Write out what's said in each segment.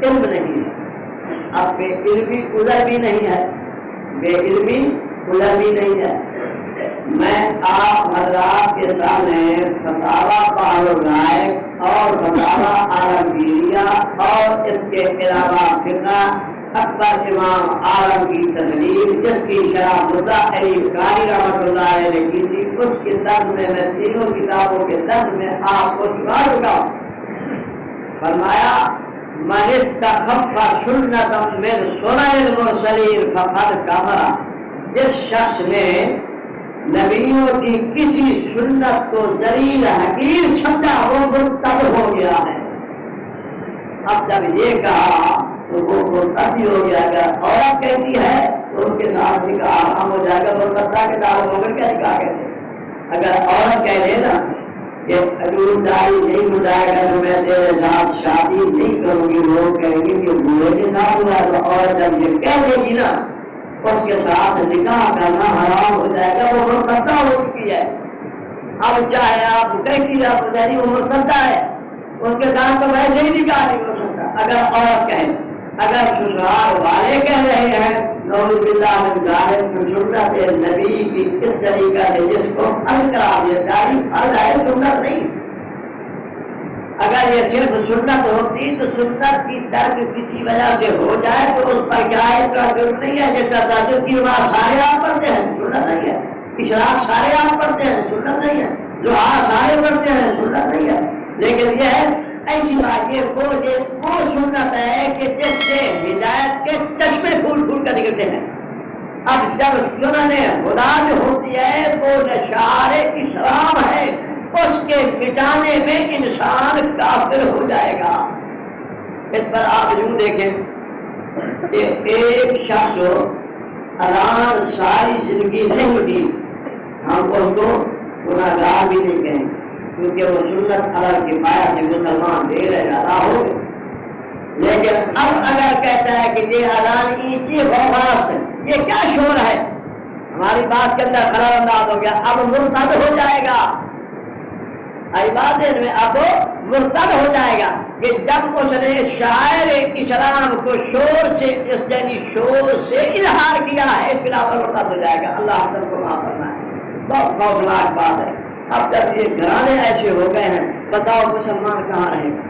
علم نہیں ہے. اب بے علمی ادھر بھی نہیں ہے، بے علمی ادھر بھی نہیں ہے. میں آپ حضرات کے سامنے فتاوی بحر الرائق اور فتاوی عالمگیریہ اور اس کے علاوہ فقہ اکبر امام عالم کی تحریر جس کی شرح مرزا علی قاری رحمۃ اللہ علیہ نے کی تھی، اس کے درد میں تینوں کتابوں کے درد میں آپ کو چکا چکا. فرمایا من استخف سنتا من سنن المرسلین فقد کفر. جس شخص نے نبیوں کی کسی سنت کو ذلیل حقیر سمجھا وہ مرتد ہو گیا ہے. اب جب یہ کہا تو وہ مرتد ہی ہو گیا. اگر عورت کہتی ہے تو اس کے ساتھ نکاح حرام ہو جائے گا. مرتدہ کے ساتھ ہو کر کیا نکاح کہتے ہیں؟ اگر عورت کہہ دے نا کہ حضور داڑھی نہیں مٹائے گا تو میں تیرے ساتھ شادی نہیں کروں گی، لوگ کہیں گے کہ بوڑھے کے ساتھ ہوا. تو عورت جب یہ کہہ دے گی نا اس کے ساتھ نکاح کرنا حرام ہو جائے گا. وہ مرتدہ ہو چکی ہے. اب چاہے آپ کہتی آپ بتائیے وہ مرتدہ ہے، اس کے ساتھ تو ویسے ہی نکاح نہیں ہو سکتا. اگر عورت کہے، اگر سسرال والے کہہ رہے ہیں نعوذ باللہ من ذالک سنت نبی کی اس طریقہ سے جس کو فرض کرا دیا داڑھی فرض ہے سنت نہیں. اگر یہ صرف سنت ہوتی تو سنت کی ترک کسی وجہ سے ہو جائے تو اس پر کرائے کا ضرورت نہیں ہے. جیسا تاجر کی نماز سارے آپ پڑھتے ہیں سنت نہیں ہے، اشراق سارے آپ پڑھتے ہیں سنت نہیں ہے، جو سارے پڑھتے ہیں سنت نہیں ہے. لیکن یہ ہے ایسی بات وہ سنت ہے کہ جس سے ہدایت کے چشمے پھول پھول کر نکلتے ہیں. اب جب سنن خدا جو ہوتی ہے وہ نشار اسلام ہے، اس کے مٹانے میں انسان کافر ہو جائے گا. اس پر آپ یوں دیکھیں کہ ایک شخص اذان ساری زندگی نہیں ہوتی، ہم اس کو گناہگار بھی نہیں کہیں کیونکہ وہ سنت الگ کفایہ سے مسلمان دے رہے ادا ہو گئے. لیکن اب اگر کہتا ہے کہ یہ اذان کی غوغاس یہ کیا شور ہے، ہماری بات کے اندر خراب انداز ہو گیا، اب مرتد ہو جائے گا. عبادت میں اب مرتد ہو جائے گا کہ جب اس نے شاعر اسلام کو شور سے اظہار کیا ہے اس بنا پر مرتد ہو جائے گا. اللہ سب کو معاف کرنا ہے. بہت خوفناک بات ہے. اب جب یہ گھرانے ایسے ہو گئے ہیں بتاؤ مسلمان کہاں رہے گا؟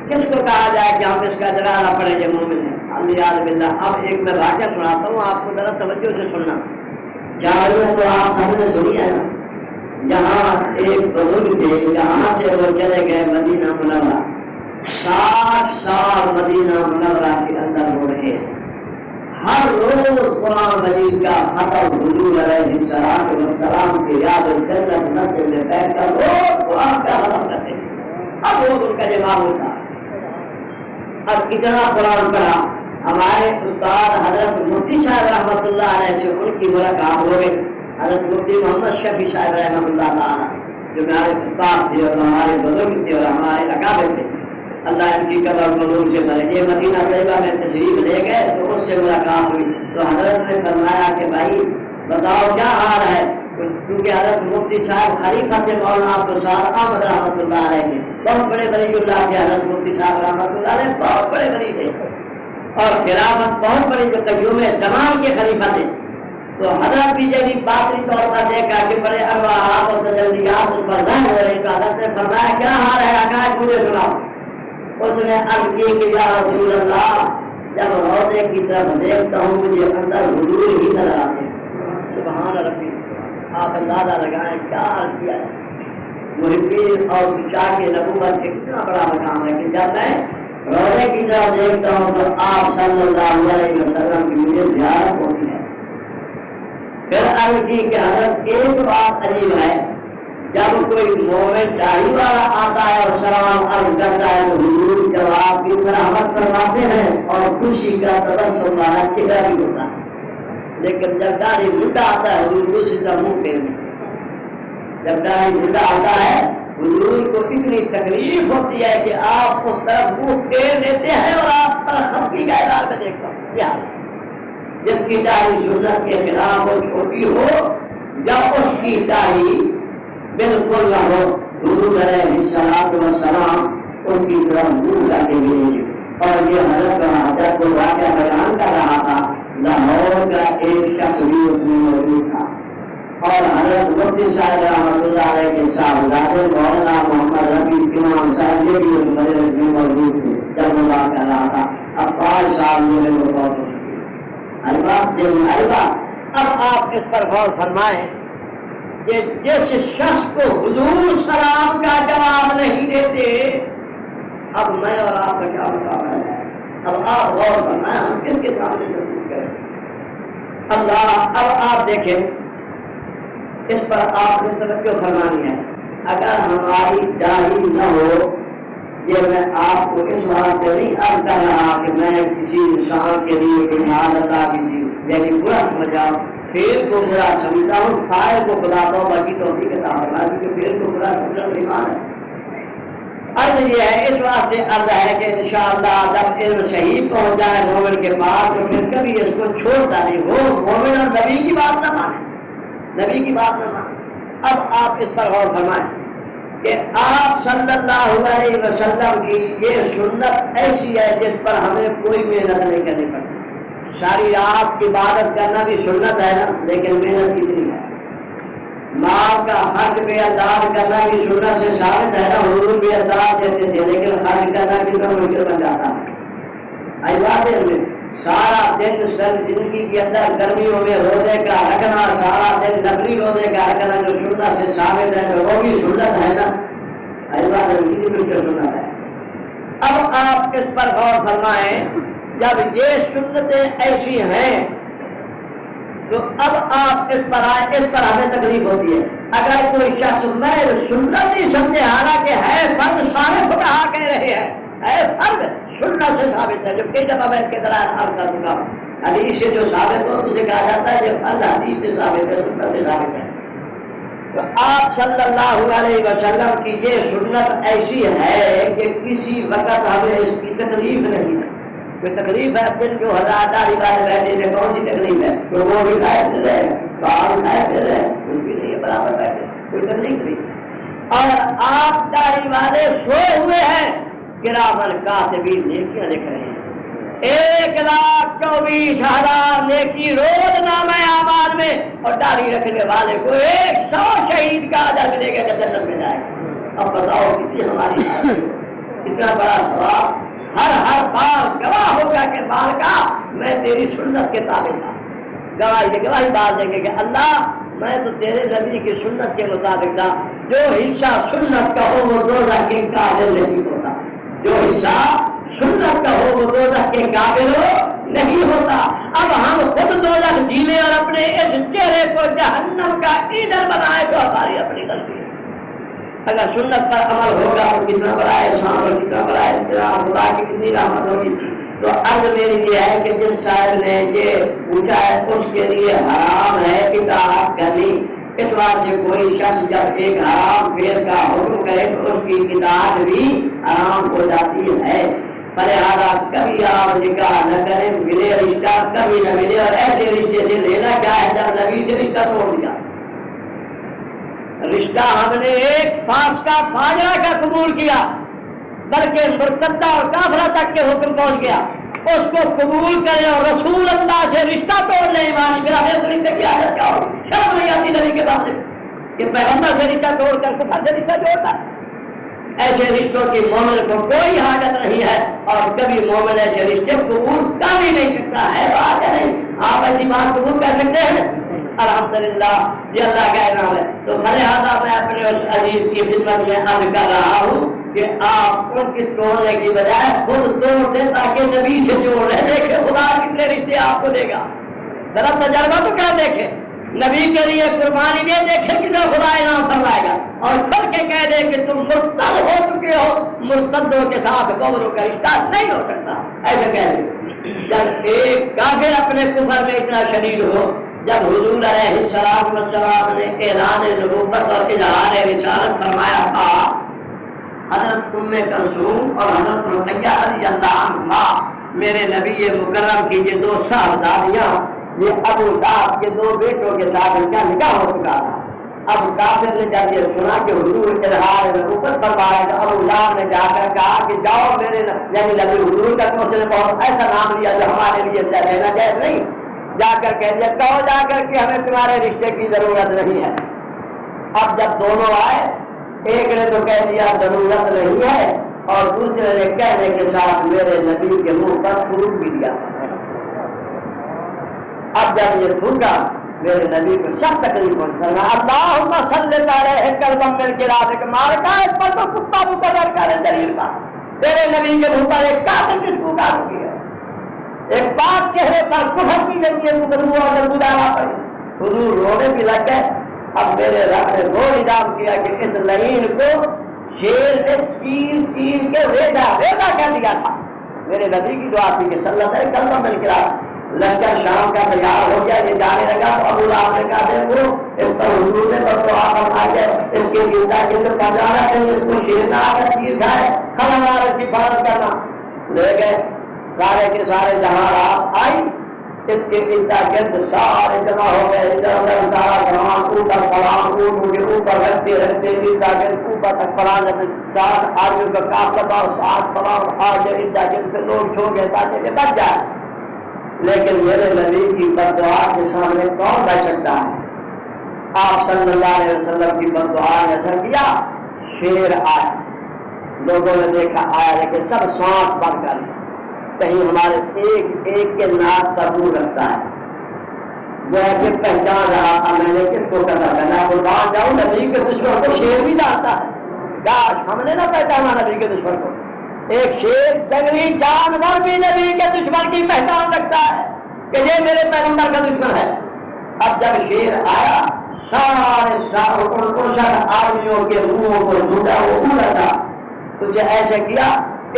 کس کو کہا جائے کہ ہم اس کا جنازہ پڑھیں گے مومن ہے؟ اللہ باللہ. اب ایک میں واقعہ سناتا ہوں آپ کو ذرا توجہ سے سننا. جہاں تو آپ ہم نے سنی ہے نا، جہاں ایک بزرگ تھے جہاں سے وہ چلے گئے مدینہ منورہ. 60 سال مدینہ منورہ کے اندر ہو رہے ہیں. ہر روز قرآن مجید کا ختم حضور علیہ السلام کے یاد الجنت مسجد میں بیٹھ کر روز قرآن کا ختم کرتے ہیں. اب روز ان کا جواب ہوتا. اب کتنا قرآن پڑھا. ہمارے استاد حضرت مفتی صاحب رحمۃ اللہ علیہ سے ان کی ملاقات ہو گئی. حضرت مفتی محمد شفیع صاحب رحمۃ اللہ تعالیٰ جو ہمارے استاد تھے اور ہمارے بزرگ تھے اور ہمارے اکابر تھے، اللہ ان کی قبر ملوم سے بھرے. یہ مدینہ طیبہ میں تشریف لے گئے تو اس سے ملاقات ہوئی تو حضرت نے فرمایا کہ بھائی بتاؤ کیا حال ہے، کیونکہ حضرت مفتی صاحب خلیفہ سے مولانا عبدالصالح احمد رحمۃ اللہ علیہ کے بہت بڑے ولی اللہ کے. حضرت مفتی صاحب رحمۃ اللہ علیہ بہت بڑے ولی تھے اور خلافت بہت بڑی جو قیوم زمان کے خلیفہ تھے. تو حضرت بھی جب باطنی طور پر دیکھا کہ بڑے ارواحات اور تجلیات اس پر ظاہر ہو رہی تو حضرت نے فرمایا کیا حال ہے آقا مجھے سناؤ. اس نے عرض کی کہ یا رسول اللہ جب روضے کی طرف دیکھتا ہوں مجھے اندر حضور ہی نظر آتے ہیں. سبحان ربی. آپ اندازہ لگائیں کیا عرض کیا ہے. محبین اور شاہ کے نبوت سے کتنا بڑا مقام ہے کہ جب میں روضے کی طرف دیکھتا ہوں تو آپ صلی اللہ علیہ وسلم کی مجھے زیارت ہوتی ہے. پھر عرض کی کہ حضرت ایک بات عجیب ہے، جب کوئی مومن داڑھی والا آتا ہے اور سلام عرض کرتا ہے تو حضور جواب کی مرحمت فرماتے ہیں اور خوشی کا تبسم والا چہرہ بھی ہوتا ہے. لیکن جب داڑھی بڈھا آتا ہے حضور کو سیدھا منہ پھیر دیتے. جب داڑھی بڈھا آتا ہے حضور کو اتنی تکلیف ہوتی ہے کہ آپ اس طرف منہ پھیر دیتے ہیں اور آپ پر خفگی کا اعلان میں دیکھتا ہوں. کیا جس کی داڑھی سنت کے خلاف ہو چھوٹی ہو جب اس کی داڑھی بالکل نہ ہو حضور علیہ السلام ان کی طرف منہ کر کے گئے. اور یہ حضرت کو واقعہ بیان کر رہا تھا. لاہور کا ایک شخص بھی اس میں موجود تھا اور حضرت مفتی صاحب رحمۃ اللہ علیہ کے صاحبزادے مولانا محمد رفیع امام صاحب یہ بھی اس مجلس میں موجود تھے جب وہ بات کر رہا تھا. اب 5 سال میں وہ بہت ہو چکی ہے. اب آپ اس پر غور فرمائیں کہ جس شخص کو حضور سلام کا جواب نہیں دیتے اب میں اور آپ کا کیا مقابلہ ہے. اب آپ غور فرمائیں ہم کس کے سامنے ضرور کریں. اب آپ دیکھیں اس پر آپ نے توجہ فرمانی ہے. اگر ہماری داڑھی نہ ہو یہ میں آپ کو اس بات سے نہیں عرض کر رہا کہ میں کسی انسان کے لیے بنیاد اللہ کی چیز یعنی برا سمجھا پھر کو برا سمجھتا ہوں فائر کو بتاتا ہوں باقی توفیق کے ساتھ کیونکہ پھر کو برا سمجھنا ایمان ہے. عرض یہ ہے اس واسطے عرض ہے کہ انشاءاللہ جب علم صحیح پہنچ جائے مومن کے پاس تو پھر کبھی اس کو چھوڑتا نہیں. وہ مومن اور نبی کی بات نہ مانے نبی کی بات نہ مانے. اب آپ اس پر غور فرمائیں کہ آپ صلی اللہ علیہ وسلم کی یہ سنت ایسی ہے جس پر ہمیں کوئی محنت نہیں کرنی پڑتی. ساری رات عبادت کرنا بھی سنت ہے نا لیکن محنت کتنی ہے. ماں کا حق بے انداز کرنا بھی سنت سے ثابت ہے نا. حضور بے انداز دیتے تھے لیکن خرچ کرنا کتنا مشکل بن جاتا ہے. عبادت میں سارا دن سر زندگی کے اندر گرمیوں میں روزے کا رکھنا سارا دن نقلی روزے کا رکھنا جو سنت سے ثابت ہے وہ بھی سنت ہے نا. عبادت کتنی مشکل سنت ہے. اب آپ اس پر غور فرمائیں جب یہ سنتیں ایسی ہیں تو اب آپ اس پر ہمیں تکلیف ہوتی ہے. اگر کوئی شخص میں سنت ہی سمجھے حالانکہ ہے فرض سارے فقہا کہہ رہے ہیں ہے فرض سنت سے ثابت ہے جو کئی دفعہ میں اس کے طرح عرض کر چکا ہوں. حدیث سے جو ثابت ہو اسے کہا جاتا ہے کہ فرض حدیث سے ثابت ہے سنت سے ثابت ہے. تو آپ صلی اللہ علیہ وسلم کی یہ سنت ایسی ہے کہ کسی وقت ہمیں اس کی تکلیف نہیں ہے. کوئی تکلیف ہے پھر جو ہزار داری والے بیٹھے تھے کون سی تکلیف ہے تو وہ بھی قائد دے رہے کام قائد دے رہے ان کی نہیں برابر بیٹھے کوئی تکلیف نہیں. اور آپ داری والے سوئے ہوئے ہیں کرامن کاتبین نیکیاں لکھ رہے ہیں. 1,24,000 نیکی روز نامہ اعمال میں اور داڑھی رکھنے والے کو 100 شہید کا اجر ملے گا جنت میں جائے گا. اب بتاؤ کتنی ہماری اتنا بڑا ثواب. ہر بار گواہ ہوگا کہ بال کا میں تیری سنت کے تابع تھا. گواہی بات دیں گے کہ اللہ میں تو تیرے نبی کی سنت کے مطابق تھا. جو حصہ سنت کا ہو وہ روزہ کے قابل نہیں ہوتا. جو حصہ سنت کا ہو وہ روزہ کے قابل نہیں ہوتا. اب ہم خود دوزخ جینے اور اپنے اس چہرے کو جہنم کا ایندھن بنائے تو ہماری اپنی غلطی ہے. اگر سنت پر عمل ہوگا تو کتنا بڑا احسان اور کتنا بڑا احترام خدا کی کتنی رحمت ہوگی. تو عرض میری یہ ہے کہ جس صاحب نے یہ پوچھا ہے اس کے لیے حرام ہے اطاعت کرنی. اس بات سے کوئی شخص جب ایک حرام فعل کا حکم کرے تو اس کی اطاعت بھی حرام ہو جاتی ہے. لہٰذا کبھی آپ نکاح نہ کریں ملے رشتہ کبھی نہ ملے. اور ایسے رشتے سے لینا کیا ہے جب نبی سے رشتہ توڑ دیا. رشتہ ہم نے ایک فاسقہ فاجرہ کا قبول کیا بلکہ مرتدہ اور کافرہ تک کے حکم پہنچ گیا. اس کو قبول کریں اور رسول اللہ سے رشتہ توڑ لیں ایمان پھر ہمیں اس رشتے کی عادت کیا ہو. شرم نہیں آتی نبی کے پاس کہ پیغمبر سے رشتہ توڑ کر کفر سے رشتہ جوڑتا ہے. ایسے رشتوں کی مومن کو کوئی حاجت نہیں ہے اور کبھی مومن ایسے رشتے قبول کر بھی نہیں سکتا ہے. بات ہے نہیں آپ ایسی بات قبول کر سکتے ہیں الحمدللہ یہ اللہ کا انعام ہے. تو لہٰذا میں اپنے اس عزیز کی خدمت میں عرض کر رہا ہوں کہ آپ ان کی توڑنے کی بجائے خود توڑ دیں تاکہ نبی سے جوڑ رہے. دیکھیں خدا کتنے رشتے آپ کو دے گا. ذرا تجربہ تو کیا دیکھیں نبی کے لیے قربانی دے دیکھیں کتنا خدا انعام فرمائے گا. اور کھل کے کہہ دے کہ تم مرتد ہو چکے ہو مرتدوں کے ساتھ قبروں کا رشتہ نہیں ہو سکتا ایسا کہہ دے. جب ایک کافر اپنے کفر میں اتنا شدید ہو جب حضور علیہ السلام نے اعلان نبوت اور اظہار رسالت فرمایا تھا حضرت ام کلثوم اور حضرت رقیہ رضی اللہ عنہا میرے نبی مکرم کی یہ 2 صاحبزادیاں یہ ابو طالب کے 2 بیٹوں کے ساتھ ان کا نکاح ہو چکا تھا. اب کافر نے جب یہ سنا کہ حضور اظہار نبوت فرمائے تو ابو لہب نے جا کر کہا کہ جاؤ میرے یعنی نبی حضور کا تو اس نے بہت ایسا نام لیا جو ہمارے لیے لینا جائز نہیں. جا کر کہہ دیا کہو جا کر کہ ہمیں تمہارے رشتے کی ضرورت نہیں ہے. اب جب دونوں آئے ایک نے تو کہہ دیا ضرورت نہیں ہے اور دوسرے نے کہنے کے ساتھ میرے نبی کے منہ پر تھوک بھی دیا. اب جب یہ تھوکا میرے نبی کو سخت تکلیف پہنچا. اللہم صلی علیہ قلبا من قراتک مار کا اس پر تو کتا مقرر کرے دلیل کا. تیرے نبی کے منہ پر ایک کافر کس کو کار ہو گیا, ایک بات چہرے پر کفر کی ذریعے گزروا اور گزارا پڑی. حضور رونے بھی لگ گئے. اب میرے رب نے وہ نظام کیا کہ اس لعین کو شیر سے چیر کے ریزا کر دیا تھا. میرے نبی کی دعا تھی کہ صلی اللہ علیہ وسلم مل کے لشکر شام کا تیار ہو گیا, یہ جانے لگا تو ابو لہب نے کہا دیکھو اس پر حضور نے بس دعا فرما کے اس کے زندہ جسم کا جانا چاہیے, اس کو شیر نہ آ کر چیر کھائے خبردار اس کی حفاظت کرنا. لے گئے سارے کے سارے جہاں رات آئی اس کے اردا گرد سارے جمع ہو گئے. ادھر ادھر سارا سامان اوپر پڑان اونٹ کے اوپر رکھتے رکھتے اردا گرد اوپر تک پڑان جب 7 آدمیوں کا کام کرتا اور 7 پڑان آج اردا گرد سے لوگ چھوڑ گئے تاکہ کہ بچ جائے. لیکن میرے نبی کی بددعا کے سامنے کون بچ سکتا ہے؟ آپ صلی اللہ علیہ وسلم کی بددعا نے اثر کیا. شیر آیا, لوگوں نے دیکھا آیا لیکن سب سانس بند کر لیا. کہیں ہمارے ایک ایک کے ناک پر منہ رکھتا ہے وہ ایسے پہچان رہا تھا میں نے کس کو کرنا تھا. میں قربان جاؤں نبی کے دشمن کو شیر بھی جانتا ہے. کاش ہم نے نہ پہچانا نبی کے دشمن کو. ایک شیر جنگلی جانور بھی نبی کے دشمن کی پہچان رکھتا ہے کہ یہ میرے پیغمبر کا دشمن ہے. اب جب شیر آیا سارے آدمیوں کے منہوں کو ڈھونڈا وہ اڑا تھا. تجھے ایسے کیا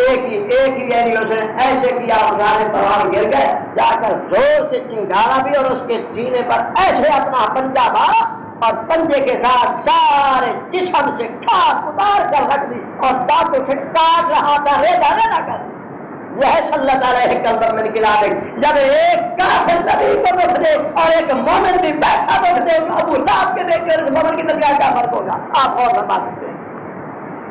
ایک ہی اس نے ایسے کیا سارے پروان گر گئے. جا کر زور سے چنگارا بھی اور اس کے سینے پر ایسے اپنا پنجہ مارا اور پنجے کے ساتھ سارے جسم سے کھاس اتار کر رکھ دی اور دانتوں سے کاٹ رہا تھا ریزا نہ کر. یہ ہے صلی اللہ علیہ وسلم میں نکلا دے. جب ایک کافر نبی کو رکھ دے اور ایک مومن بھی بیٹھا رکھ دے ابو لہب کے دیکھ کر مومن کی طبیعت کا فرق ہوگا. آپ اور فرما سکتے ہیں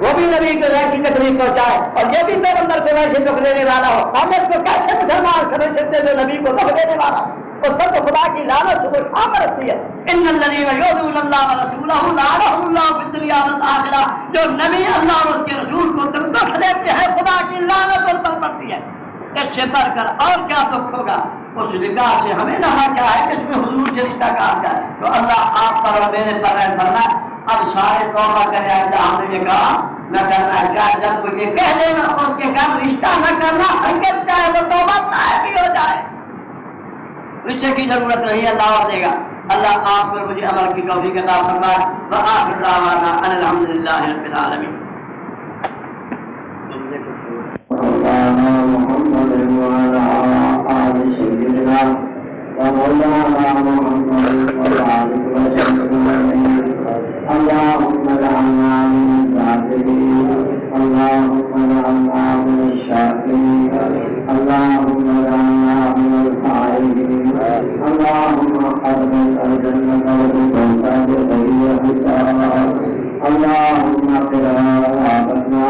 وہ بھی نبی کو ایسی تکلیف پہنچائے اور یہ بھی پیغمبر کو ایسے دکھ دینے والا ہو. ہم اس کو کیسے مسلمان سمجھ سکتے جو نبی کو دکھ دینے والا تو سب کو خدا کی لعنت کو کہاں رکھتی ہے. ان الذین یؤذون اللہ ورسولہ لعنهم اللہ فی الدنیا والآخرہ. جو نبی اللہ اور اس کے رسول کو دکھ دیتے ہیں خدا کی لعنت ان پر پڑتی ہے. اس سے بڑھ کر اور کیا دکھ ہوگا. اس نکاح سے ہمیں نہ کیا ہے اس میں حضور سے رشتہ کہا جائے تو اللہ آپ پر اور میرے پر رحم فرمائے. اب سارے توبہ کرے ایسا ہم نے یہ کہا نہ کرنا ہے. جب کوئی یہ کہہ دے نا اس کے گھر رشتہ نہ کرنا حقیقت چاہے وہ توبہ طائب بھی ہو جائے رشتے کی ضرورت نہیں. اللہ اور دے گا. اللہ آپ پر مجھے عمل کی توفیق عطا فرمائے. وآخر دعوانا ان الحمدللہ رب العالمین. محمد وعلى آل سيدنا ومولانا محمد وعلى آله اللهم اجعلنا من الذاكرين اللهم اجعلنا من الشاكرين اللهم اجعلنا من الفاعلين اللهم حرمنا الجنة والفوز بغير حساب اللهم قنا عذابنا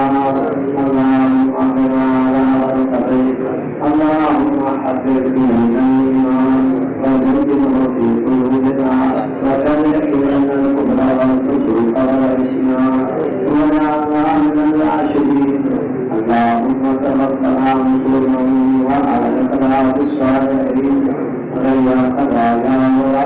اللهم قنا عذاب القبر اللهم حبب إلينا الإيمان وزينه في قلوبنا وكره إلينا الكفر والفسوق والعصيان واجعلنا من الراشدين اللهم توفنا مسلمين وألحقنا بالصالحين غير خزايا ولا